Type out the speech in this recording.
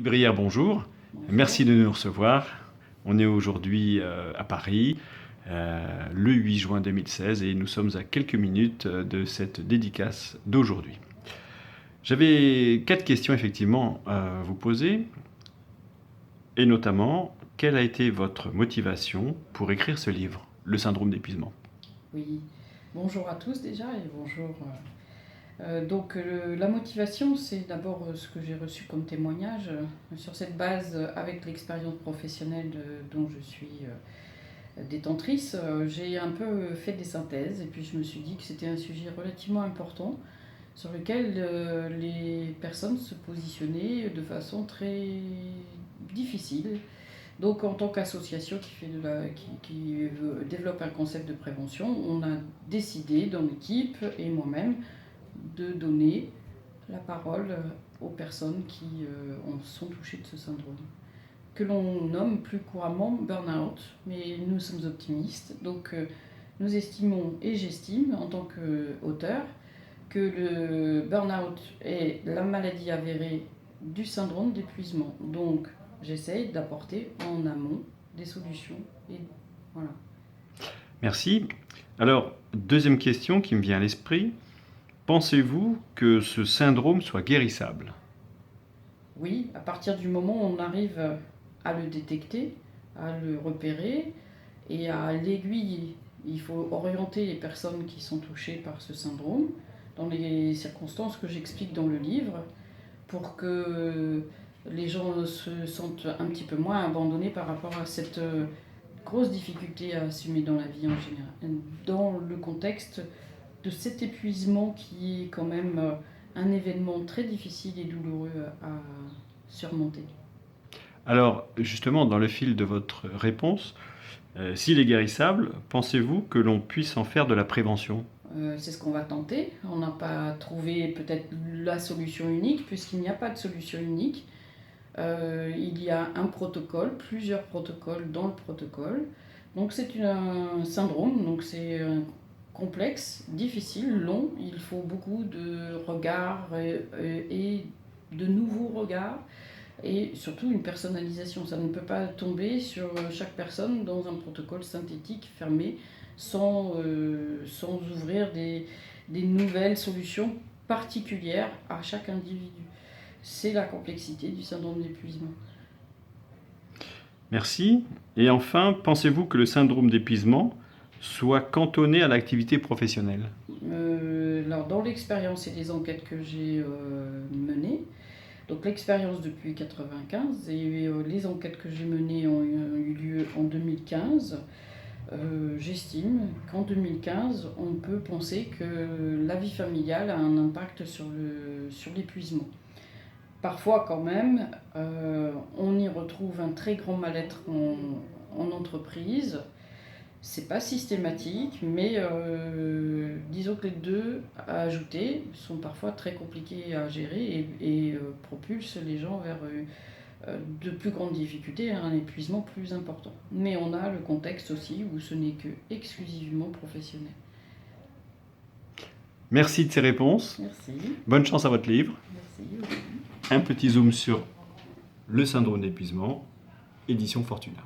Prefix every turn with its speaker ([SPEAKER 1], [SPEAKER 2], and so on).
[SPEAKER 1] Brière, bonjour. Merci de nous recevoir. On est aujourd'hui à Paris, le 8 juin 2016, et nous sommes à quelques minutes de cette dédicace d'aujourd'hui. J'avais 4 questions effectivement à vous poser, et notamment, quelle a été votre motivation pour écrire ce livre, Le syndrome d'épuisement?
[SPEAKER 2] Oui, bonjour à tous déjà et bonjour. La motivation, c'est d'abord ce que j'ai reçu comme témoignage. Sur cette base, avec l'expérience professionnelle dont je suis détentrice, j'ai un peu fait des synthèses et puis je me suis dit que c'était un sujet relativement important sur lequel les personnes se positionnaient de façon très difficile. Donc en tant qu'association qui développe un concept de prévention, on a décidé dans l'équipe et moi-même de donner la parole aux personnes qui sont touchées de ce syndrome, que l'on nomme plus couramment burn-out, mais nous sommes optimistes, donc nous estimons et j'estime en tant qu'auteur que le burn-out est la maladie avérée du syndrome d'épuisement. Donc j'essaye d'apporter en amont des solutions et voilà.
[SPEAKER 1] Merci. Alors, deuxième question qui me vient à l'esprit. Pensez-vous que ce syndrome soit guérissable?
[SPEAKER 2] Oui, à partir du moment où on arrive à le détecter, à le repérer et à l'aiguiller. Il faut orienter les personnes qui sont touchées par ce syndrome dans les circonstances que j'explique dans le livre pour que les gens se sentent un petit peu moins abandonnés par rapport à cette grosse difficulté à assumer dans la vie en général, dans le contexte de cet épuisement qui est quand même un événement très difficile et douloureux à surmonter.
[SPEAKER 1] Alors, justement, dans le fil de votre réponse, s'il est guérissable, pensez-vous que l'on puisse en faire de la prévention?
[SPEAKER 2] C'est ce qu'on va tenter. On n'a pas trouvé peut-être la solution unique, puisqu'il n'y a pas de solution unique. Il y a un protocole, plusieurs protocoles dans le protocole. Donc c'est un syndrome, donc c'est complexe, difficile, long. Il faut beaucoup de regards et de nouveaux regards et surtout une personnalisation. Ça ne peut pas tomber sur chaque personne dans un protocole synthétique fermé sans ouvrir des nouvelles solutions particulières à chaque individu. C'est la complexité du syndrome d'épuisement.
[SPEAKER 1] Merci. Et enfin, pensez-vous que le syndrome d'épuisement soit cantonné à l'activité professionnelle?
[SPEAKER 2] Alors, dans l'expérience et les enquêtes que j'ai menées, donc l'expérience depuis 1995 et les enquêtes que j'ai menées ont eu lieu en 2015, j'estime qu'en 2015, on peut penser que la vie familiale a un impact sur l'épuisement. Parfois quand même, on y retrouve un très grand mal-être en entreprise. C'est pas systématique, mais disons que les deux à ajouter sont parfois très compliqués à gérer et propulsent les gens vers de plus grandes difficultés et un épuisement plus important. Mais on a le contexte aussi où ce n'est que exclusivement professionnel.
[SPEAKER 1] Merci de ces réponses.
[SPEAKER 2] Merci.
[SPEAKER 1] Bonne chance à votre livre.
[SPEAKER 2] Merci.
[SPEAKER 1] Un petit zoom sur le syndrome d'épuisement, édition Fortuna.